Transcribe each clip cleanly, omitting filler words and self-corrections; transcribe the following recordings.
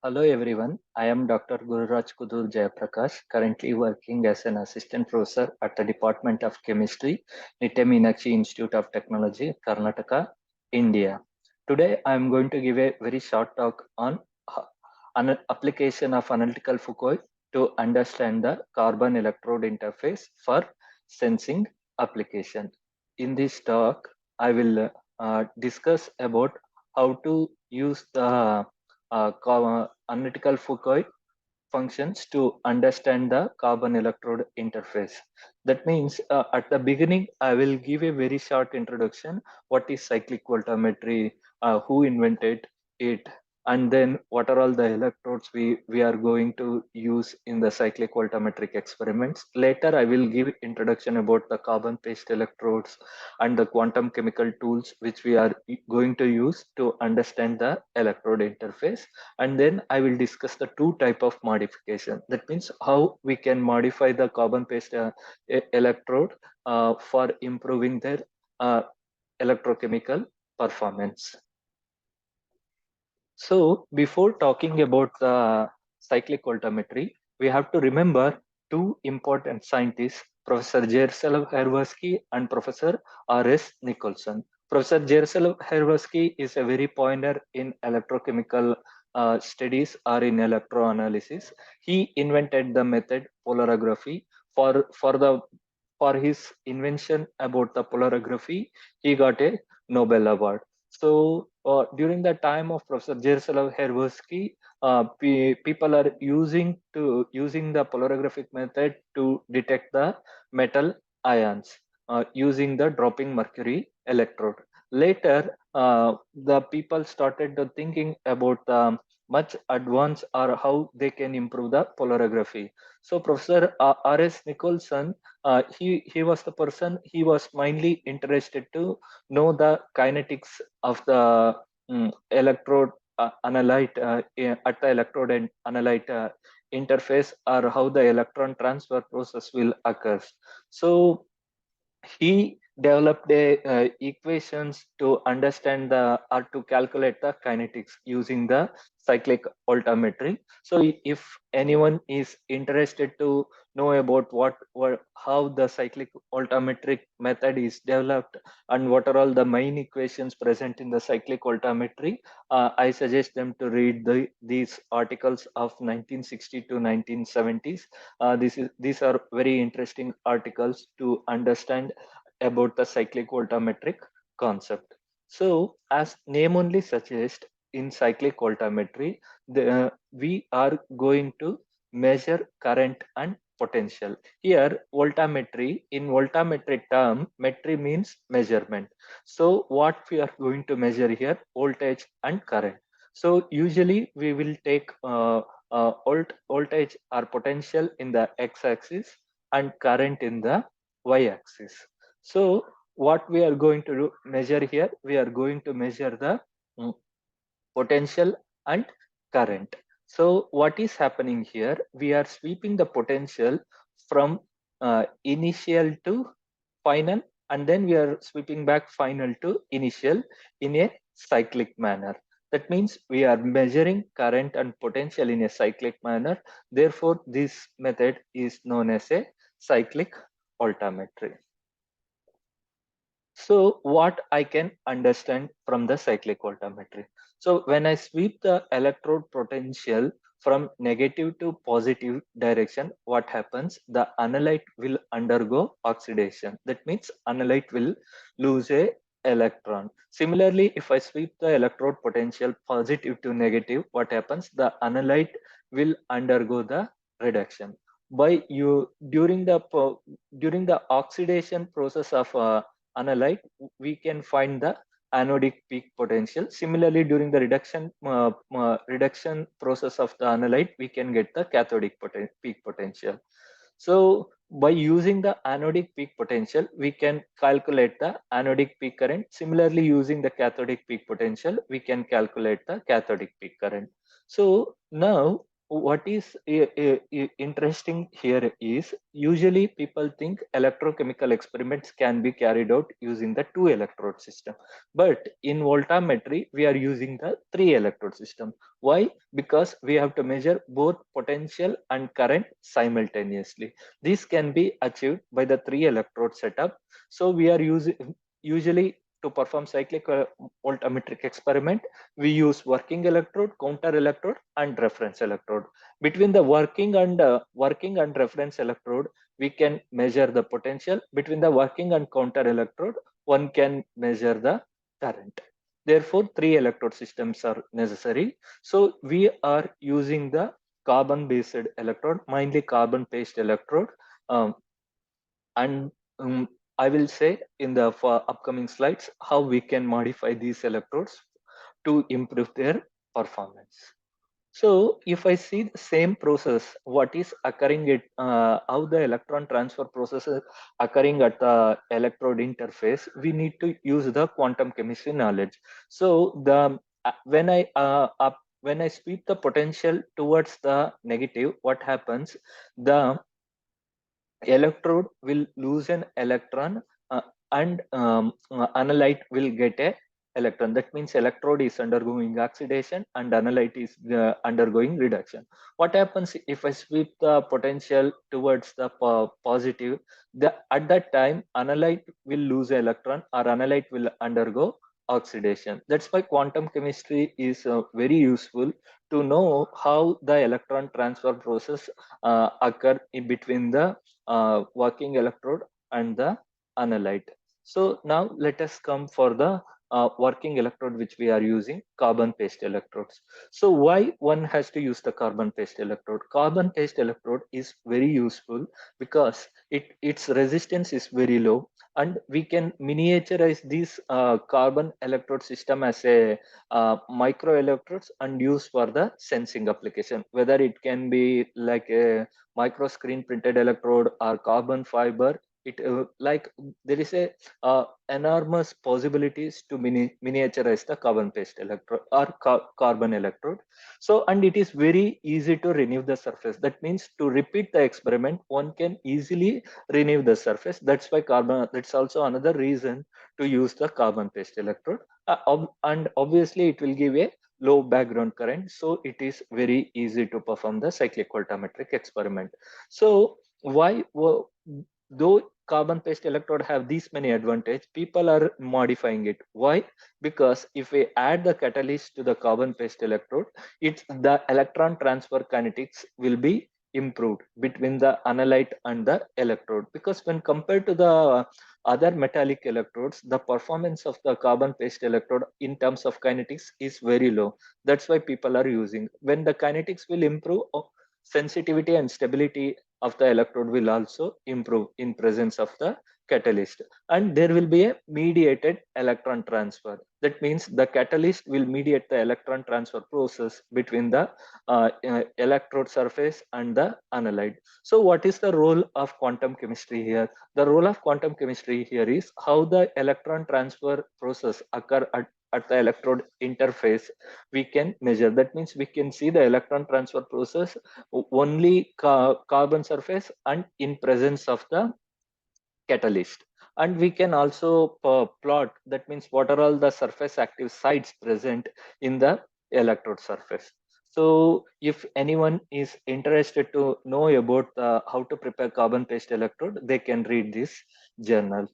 Hello everyone, I am Dr. Gururaj Kudur Jayaprakash, currently working as an assistant professor at the Department of Chemistry, Nitte Meenakshi Institute of Technology, Karnataka, India. Today I am going to give a very short talk on an application of analytical Foucault to understand the carbon electrode interface for sensing application. In this talk, I will discuss about how to use the analytical Foucault functions to understand the carbon electrode interface. That means at the beginning, I will give a very short introduction. What is cyclic voltammetry? Who invented it? And then what are all the electrodes we are going to use in the cyclic voltammetric experiments. Later, I will give introduction about the carbon paste electrodes and the quantum chemical tools which we are going to use to understand the electrode interface. And then I will discuss the two type of modification. That means how we can modify the carbon paste electrode for improving their uh, electrochemical performance. So before talking about the cyclic voltammetry, we have to remember two important scientists, Professor Jerzy Hervasky and Professor R.S. Nicholson. Professor Jerzy Hervasky is a very pioneer in electrochemical studies or in electroanalysis. He invented the method polarography for his invention about the polarography. He got a Nobel Award. So during the time of Professor Jerzy Hervasky, people are using the polarigraphic method to detect the metal ions using the dropping mercury electrode. Later, the people started to thinking about the much advanced or how they can improve the polarography. So Professor R.S. Nicholson, he was the person, he was mainly interested to know the kinetics of the electrode analyte at the electrode and analyte interface, or how the electron transfer process will occur. So he developed equations to understand the or to calculate the kinetics using the cyclic voltammetry. So if anyone is interested to know about what how the cyclic voltammetric method is developed and what are all the main equations present in the cyclic voltammetry, I suggest them to read these articles of 1960 to 1970s. These are very interesting articles to understand about the cyclic voltammetric concept. So, as name only suggests, in cyclic voltammetry, we are going to measure current and potential. Here, voltammetry, in voltammetric term, metry means measurement. So, what we are going to measure here, voltage and current. So, usually we will take voltage or potential in the x-axis and current in the y-axis. So what we are going to measure here, we are going to measure the mm, potential and current. So what is happening here? We are sweeping the potential from initial to final, and then we are sweeping back final to initial in a cyclic manner. That means we are measuring current and potential in a cyclic manner. Therefore, this method is known as a cyclic voltammetry. So what I can understand from the cyclic voltammetry. So when I sweep the electrode potential from negative to positive direction, what happens? The analyte will undergo oxidation. That means analyte will lose a electron. Similarly, if I sweep the electrode potential positive to negative, what happens? The analyte will undergo the reduction. By you during the oxidation process of analyte, we can find the anodic peak potential. Similarly, during the reduction process of the analyte, we can get the cathodic peak potential. So by using the anodic peak potential, we can calculate the anodic peak current. Similarly, using the cathodic peak potential, we can calculate the cathodic peak current. So now what is interesting here is usually people think electrochemical experiments can be carried out using the two electrode system, but in voltammetry we are using the three electrode system. Why? Because we have to measure both potential and current simultaneously. This can be achieved by the three electrode setup. So we are using usually to perform cyclic voltammetric experiment, we use working electrode, counter electrode, and reference electrode. Between the working and reference electrode, we can measure the potential. Between the working and counter electrode, one can measure the current. Therefore, three electrode systems are necessary. So we are using the carbon-based electrode, mainly carbon-based electrode, um, and I will say in the upcoming slides how we can modify these electrodes to improve their performance. So if I see the same process, what is occurring at how the electron transfer process is occurring at the electrode interface, we need to use the quantum chemistry knowledge. So the when I sweep the potential towards the negative, what happens? The electrode will lose an electron, and analyte will get a electron. That means electrode is undergoing oxidation and analyte is undergoing reduction. What happens if I sweep the potential towards the positive? At that time analyte will lose an electron or analyte will undergo oxidation. That's why quantum chemistry is very useful to know how the electron transfer process occur in between the working electrode and the analyte. So now let us come for the working electrode which we are using, carbon paste electrodes. So why one has to use the carbon paste electrode? Carbon paste electrode is very useful because its resistance is very low, and we can miniaturize this carbon electrode system as a micro electrodes and use for the sensing application, whether it can be like a micro screen printed electrode or carbon fiber. It like there is a enormous possibilities to miniaturize the carbon paste electrode or carbon electrode. So and it is very easy to renew the surface. That means to repeat the experiment one can easily renew the surface. That's why carbon, that's also another reason to use the carbon paste electrode. And obviously it will give a low background current, so it is very easy to perform the cyclic voltammetric experiment. So why though carbon paste electrode have these many advantage, people are modifying it. Why? Because if we add the catalyst to the carbon paste electrode, it's the electron transfer kinetics will be improved between the analyte and the electrode, because when compared to the other metallic electrodes, the performance of the carbon paste electrode in terms of kinetics is very low. That's why people are using. When the kinetics will improve, sensitivity and stability of the electrode will also improve in presence of the catalyst, and there will be a mediated electron transfer. That means the catalyst will mediate the electron transfer process between the electrode surface and the analyte. So what is the role of quantum chemistry here? The role of quantum chemistry here is how the electron transfer process occur at the electrode interface we can measure. That means we can see the electron transfer process only carbon surface and in presence of the catalyst. And we can also plot, that means what are all the surface active sites present in the electrode surface. So if anyone is interested to know about how to prepare carbon paste electrode, they can read this journal.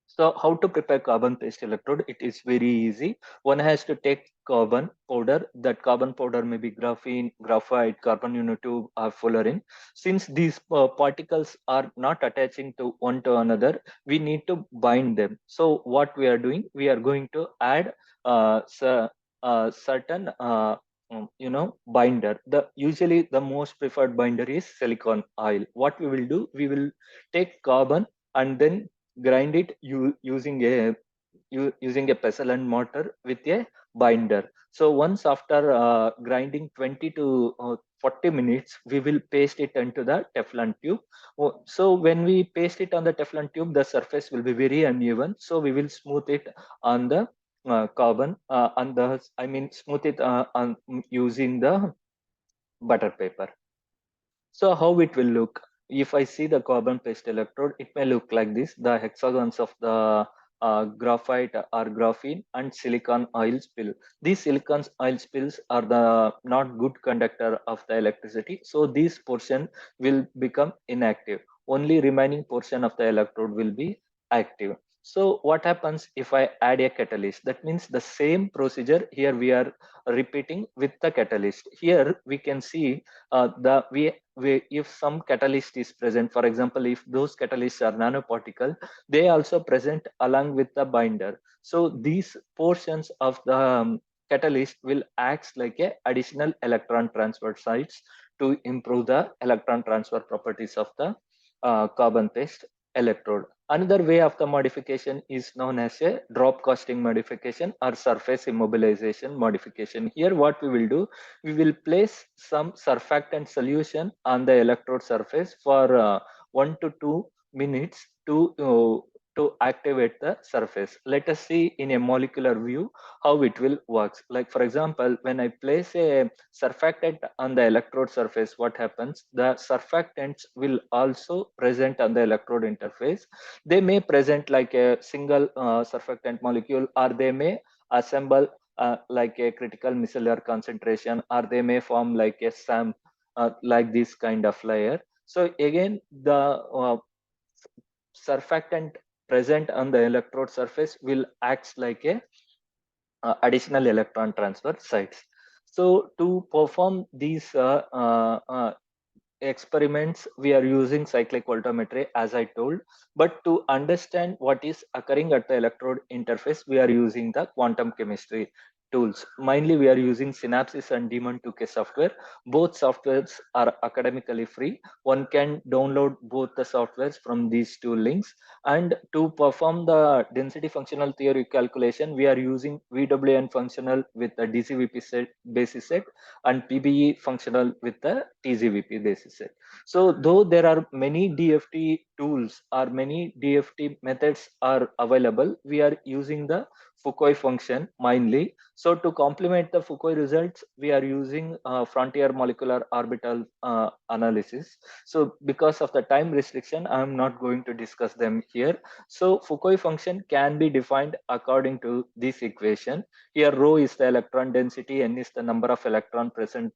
So how to prepare carbon paste electrode? It is very easy. One has to take carbon powder. That carbon powder may be graphene, graphite, carbon nanotube, or fullerene. Since these particles are not attaching to one to another, we need to bind them. So what we are doing, we are going to add certain binder. The usually the most preferred binder is silicon oil. What we will do, we will take carbon and then grind it using a pestle and mortar with a binder. So once after grinding 20 to 40 minutes, we will paste it into the Teflon tube. So when we paste it on the Teflon tube, the surface will be very uneven. So we will smooth it on the carbon, on the, I mean, smooth it on using the butter paper. So how it will look? If I see the carbon paste electrode, it may look like this. The hexagons of the graphite or graphene and silicon oil spill. These silicon oil spills are the not good conductor of the electricity. So this portion will become inactive. Only remaining portion of the electrode will be active. So what happens if I add a catalyst? That means the same procedure here we are repeating with the catalyst. Here we can see if some catalyst is present, for example, if those catalysts are nanoparticle, they also present along with the binder. So these portions of the catalyst will act like a additional electron transfer sites to improve the electron transfer properties of the carbon paste electrode. Another way of the modification is known as a drop casting modification or surface immobilization modification. Here what we will do, we will place some surfactant solution on the electrode surface for 1 to 2 minutes to activate the surface. Let us see in a molecular view how it will work. Like for example, when I place a surfactant on the electrode surface, what happens? The surfactants will also present on the electrode interface. They may present like a single surfactant molecule, or they may assemble like a critical micellar concentration, or they may form like a SAM, like this kind of layer. So again, the surfactant present on the electrode surface will act like a additional electron transfer sites. So to perform these experiments, we are using cyclic voltammetry, as I told. But to understand what is occurring at the electrode interface, we are using the quantum chemistry tools. Mainly we are using Synapsys and Daemon 2K software. Both softwares are academically free. One can download both the softwares from these two links. And to perform the density functional theory calculation, we are using VWN functional with the DCVP set, basis set, and PBE functional with the TGVP basis set. So though there are many DFT tools or many DFT methods are available, we are using the Foucault function mainly. So to complement the Foucault results, we are using frontier molecular orbital analysis. So because of the time restriction, I am not going to discuss them here. So Foucault function can be defined according to this equation. Here rho is the electron density, n is the number of electron present,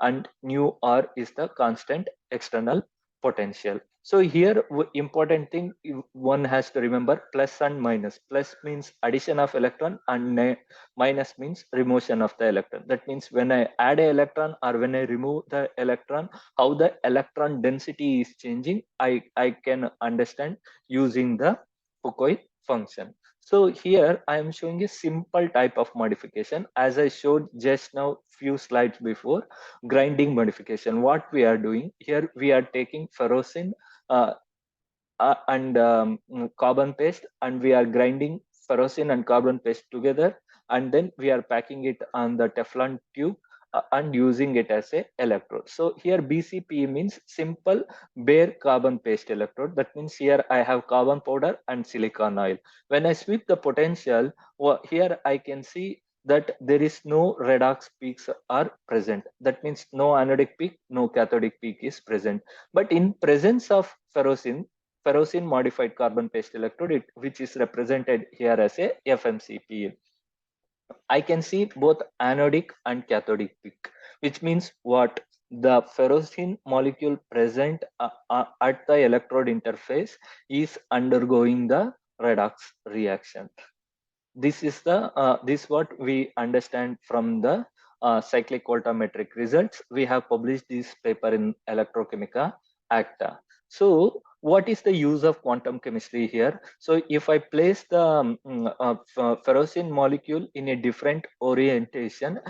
and nu r is the constant external potential. So here important thing one has to remember: plus and minus. Plus means addition of electron, and minus means remotion of the electron. That means when I add an electron or when I remove the electron, how the electron density is changing, I can understand using the Foucault function. So here I am showing a simple type of modification, as I showed just now few slides before. Grinding modification. What we are doing here, we are taking ferrocene uh, and carbon paste, and we are grinding ferrocene and carbon paste together, and then we are packing it on the Teflon tube and using it as a electrode. So here BCP means simple bare carbon paste electrode. That means here I have carbon powder and silicon oil. When I sweep the potential, here I can see that there is no redox peaks are present. That means no anodic peak, no cathodic peak is present. But in presence of ferrocene modified carbon paste electrode, which is represented here as a FMCP, I can see both anodic and cathodic peak, which means what? The ferrocene molecule present at the electrode interface is undergoing the redox reaction. This is the this what we understand from the cyclic voltammetric results. We have published this paper in Electrochemica Acta. So what is the use of quantum chemistry here? So if I place the ferrocene molecule in a different orientation,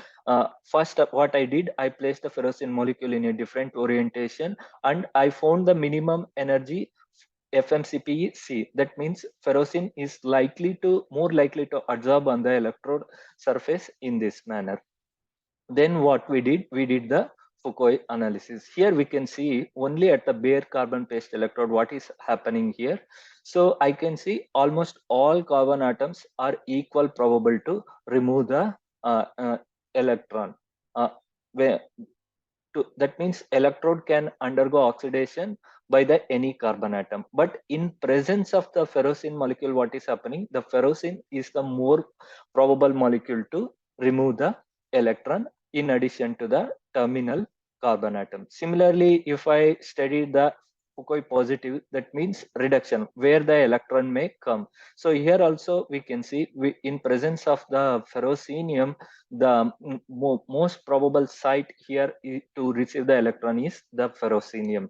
first what I did, I placed the ferrocene molecule in a different orientation, and I found the minimum energy FMCPE C. That means ferrocene is more likely to absorb on the electrode surface in this manner. Then what we did the Foucault analysis. Here we can see only at the bare carbon paste electrode what is happening here. So I can see almost all carbon atoms are equal probable to remove the electron. Uh, where that means electrode can undergo oxidation by the any carbon atom. But in presence of the ferrocene molecule, what is happening? The ferrocene is the more probable molecule to remove the electron in addition to the terminal carbon atom. Similarly, if I study the Foucault positive, that means reduction, where the electron may come. So here also we can see, in presence of the ferrocenium, the most probable site here to receive the electron is the ferrocenium.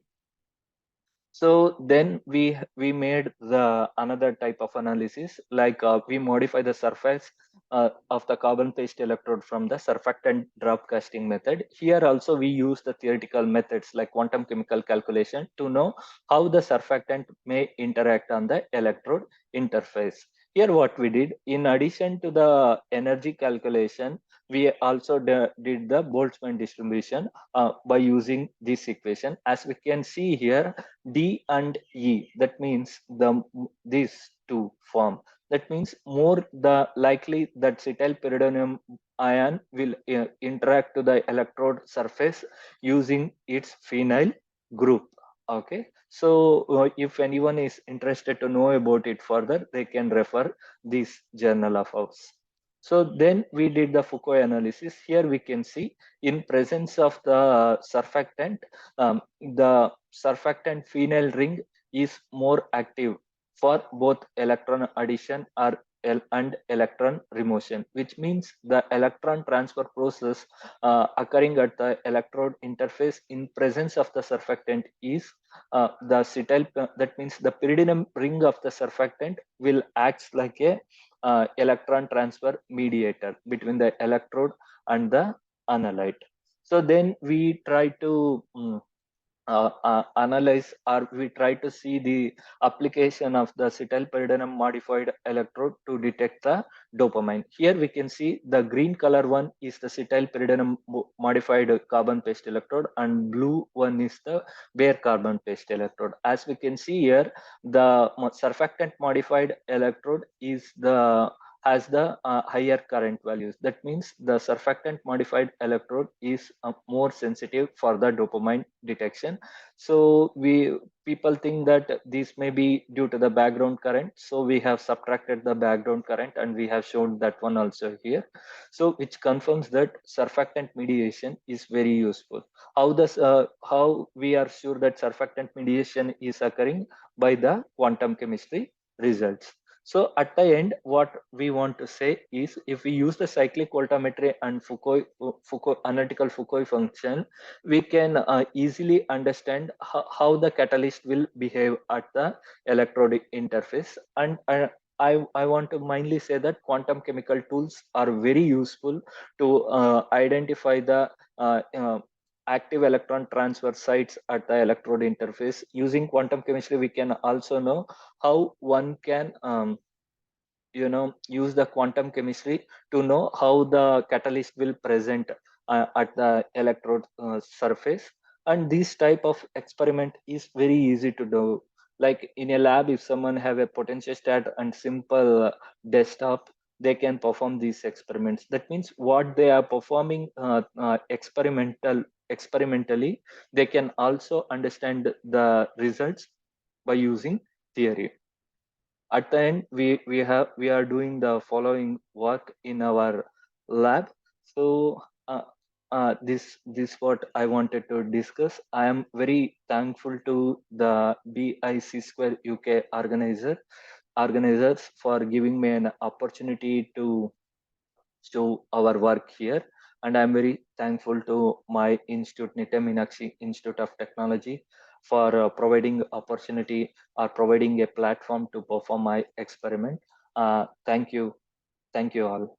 So then we made the another type of analysis, like we modify the surface of the carbon paste electrode from the surfactant drop casting method. Here also we use the theoretical methods like quantum chemical calculation to know how the surfactant may interact on the electrode interface. Here what we did, in addition to the energy calculation, we also did the Boltzmann distribution by using this equation. As we can see here, D and E, that means these two form. That means more the likely that cetyl pyridinium ion will interact to the electrode surface using its phenyl group. Okay, so if anyone is interested to know about it further, they can refer this journal of ours. So then we did the Foucault analysis. Here we can see, in presence of the surfactant, the surfactant phenyl ring is more active for both electron addition and electron remotion, which means the electron transfer process occurring at the electrode interface in presence of the surfactant is the cetyl, that means the pyridinium ring of the surfactant will act like a electron transfer mediator between the electrode and the analyte. So then we try to analyze, or we try to see the application of the cetylpyridinium modified electrode to detect the dopamine. Here we can see the green color one is the cetylpyridinium modified carbon paste electrode, and blue one is the bare carbon paste electrode. As we can see here, the surfactant modified electrode is the has the higher current values. That means the surfactant modified electrode is more sensitive for the dopamine detection. So people think that this may be due to the background current. So we have subtracted the background current and we have shown that one also here. So which confirms that surfactant mediation is very useful. How we are sure that surfactant mediation is occurring? By the quantum chemistry results. So at the end, what we want to say is, if we use the cyclic voltammetry and Foucault analytical Foucault function, we can easily understand how the catalyst will behave at the electrode interface. And I want to mainly say that quantum chemical tools are very useful to identify the active electron transfer sites at the electrode interface. Using quantum chemistry, we can also know how one can use the quantum chemistry to know how the catalyst will present at the electrode surface. And this type of experiment is very easy to do. Like in a lab, if someone have a potentiostat and simple desktop, they can perform these experiments. That means what they are performing experimentally, they can also understand the results by using theory. At the end, we are doing the following work in our lab. So this what I wanted to discuss. I am very thankful to the BIC Square UK organizers for giving me an opportunity to show our work here. And I'm very thankful to my institute, Nitya Meenakshi Institute of Technology, for providing opportunity or providing a platform to perform my experiment. Thank you. Thank you all.